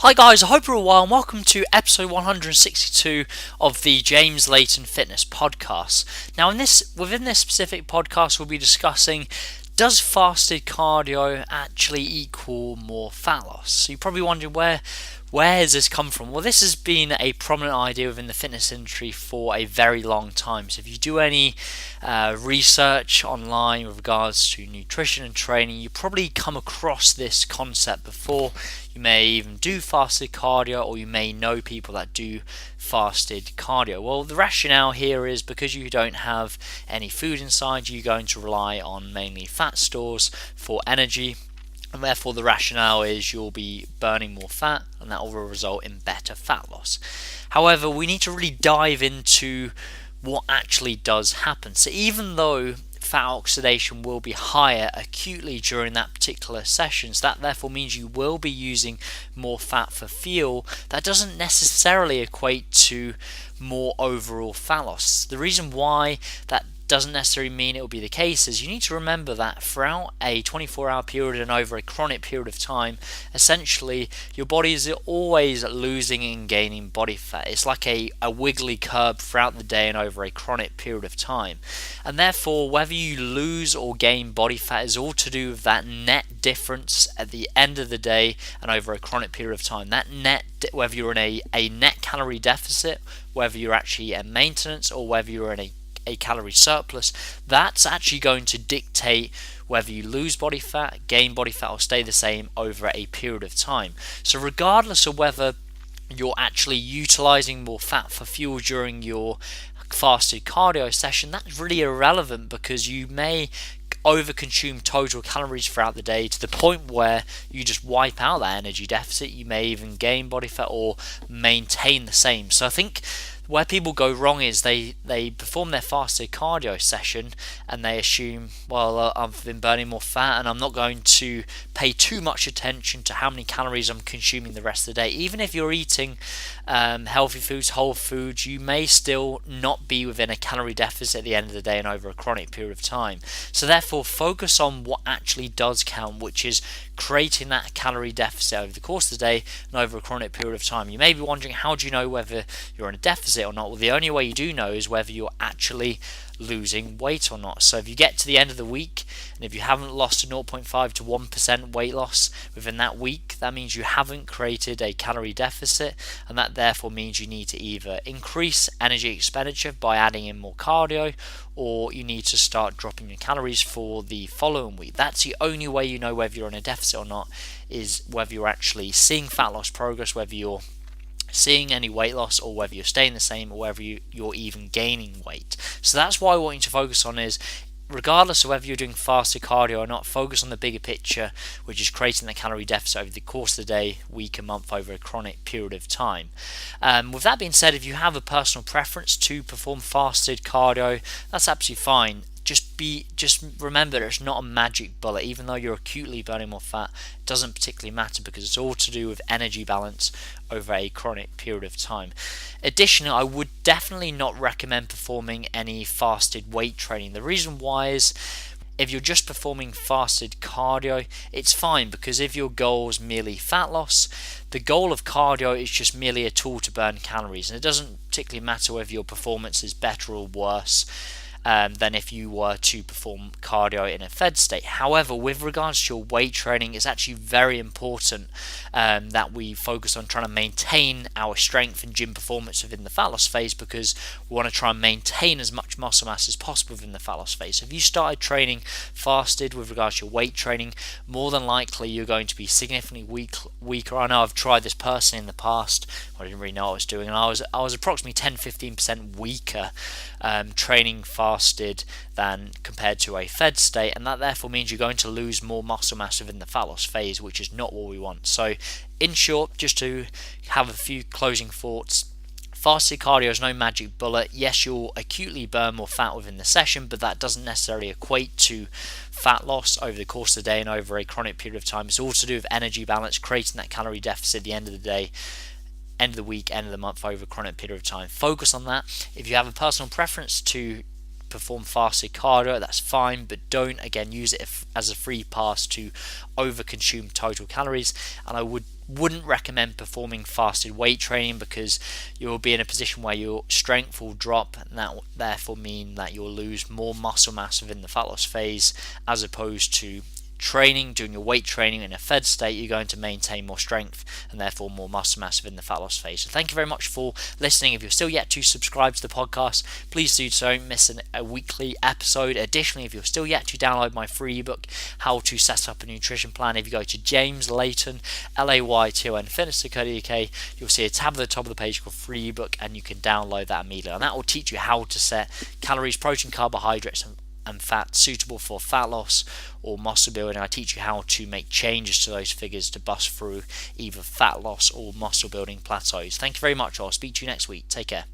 Hi guys, I hope you're all well and welcome to episode 162 of the Layton Fitness Podcast. Now within this specific podcast we'll be discussing, does fasted cardio actually equal more fat loss? So you're probably wondering where has this come from? Well, this has been a prominent idea within the fitness industry for a very long time. So if you do any research online with regards to nutrition and training, you probably come across this concept before. You may even do fasted cardio, or you may know people that do fasted cardio. Well, the rationale here is because you don't have any food inside, you're going to rely on mainly fat stores for energy. And therefore the rationale is you'll be burning more fat and that will result in better fat loss. However, we need to really dive into what actually does happen. So even though fat oxidation will be higher acutely during that particular session, so that therefore means you will be using more fat for fuel, that doesn't necessarily equate to more overall fat loss. The reason why that doesn't necessarily mean it will be the case is you need to remember that throughout a 24-hour period and over a chronic period of time, essentially your body is always losing and gaining body fat. It's like a wiggly curve throughout the day and over a chronic period of time, and therefore whether you lose or gain body fat is all to do with that net difference at the end of the day and over a chronic period of time. That net, whether you're in a net calorie deficit, whether you're actually at maintenance, or whether you're in a calorie surplus, that's actually going to dictate whether you lose body fat, gain body fat, or stay the same over a period of time. So regardless of whether you're actually utilizing more fat for fuel during your fasted cardio session, that's really irrelevant, because you may overconsume total calories throughout the day to the point where you just wipe out that energy deficit. You may even gain body fat or maintain the same. So I think where people go wrong is they perform their fasted cardio session and they assume, well, I've been burning more fat and I'm not going to pay too much attention to how many calories I'm consuming the rest of the day. Even if you're eating healthy foods, whole foods, you may still not be within a calorie deficit at the end of the day and over a chronic period of time. So therefore focus on what actually does count, which is creating that calorie deficit over the course of the day and over a chronic period of time. You may be wondering, how do you know whether you're in a deficit or not? Well, the only way you do know is whether you're actually losing weight or not. So if you get to the end of the week and if you haven't lost a 0.5 to 1% weight loss within that week, that means you haven't created a calorie deficit, and that therefore means you need to either increase energy expenditure by adding in more cardio, or you need to start dropping your calories for the following week. That's the only way you know whether you're in a deficit or not, is whether you're actually seeing fat loss progress, whether you're seeing any weight loss, or whether you're staying the same, or whether you're even gaining weight. So that's why I want you to focus on is, regardless of whether you're doing fasted cardio or not, focus on the bigger picture, which is creating the calorie deficit over the course of the day, week, and month over a chronic period of time. With that being said, if you have a personal preference to perform fasted cardio, that's absolutely fine. Just remember, it's not a magic bullet. Even though you're acutely burning more fat, it doesn't particularly matter, because it's all to do with energy balance over a chronic period of time. Additionally, I would definitely not recommend performing any fasted weight training. The reason why is, if you're just performing fasted cardio, it's fine, because if your goal is merely fat loss, the goal of cardio is just merely a tool to burn calories, and it doesn't particularly matter whether your performance is better or worse than if you were to perform cardio in a fed state. However, with regards to your weight training, it's actually very important that we focus on trying to maintain our strength and gym performance within the fat loss phase, because we want to try and maintain as much muscle mass as possible within the fat loss phase. So if you started training fasted with regards to your weight training, more than likely you're going to be significantly weaker. I know I've tried this personally in the past. I didn't really know what I was doing, and I was approximately 10-15% weaker training fasted than compared to a fed state, and that therefore means you're going to lose more muscle mass within the fat loss phase, which is not what we want. So in short, just to have a few closing thoughts, fasted cardio is no magic bullet. Yes, you'll acutely burn more fat within the session, but that doesn't necessarily equate to fat loss over the course of the day and over a chronic period of time. It's all to do with energy balance, creating that calorie deficit at the end of the day, end of the week, end of the month, over a chronic period of time. Focus on that. If you have a personal preference to perform fasted cardio, that's fine, but don't again use it as a free pass to overconsume total calories. And I would Wouldn't recommend performing fasted weight training because you'll be in a position where your strength will drop, and that will therefore mean that you'll lose more muscle mass within the fat loss phase, as opposed to doing your weight training in a fed state. You're going to maintain more strength and therefore more muscle mass within the fat loss phase. So thank you very much for listening. If you're still yet to subscribe to the podcast, please do so. Don't miss a weekly episode. Additionally, if you're still yet to download my free ebook, How to Set Up a Nutrition Plan, if you go to James Layton, Layton Fitness.co.uk, you'll see a tab at the top of the page called free ebook, and you can download that immediately. And that will teach you how to set calories, protein, carbohydrates, and fat suitable for fat loss or muscle building. I teach you how to make changes to those figures to bust through either fat loss or muscle building plateaus. Thank you very much. I'll speak to you next week. Take care.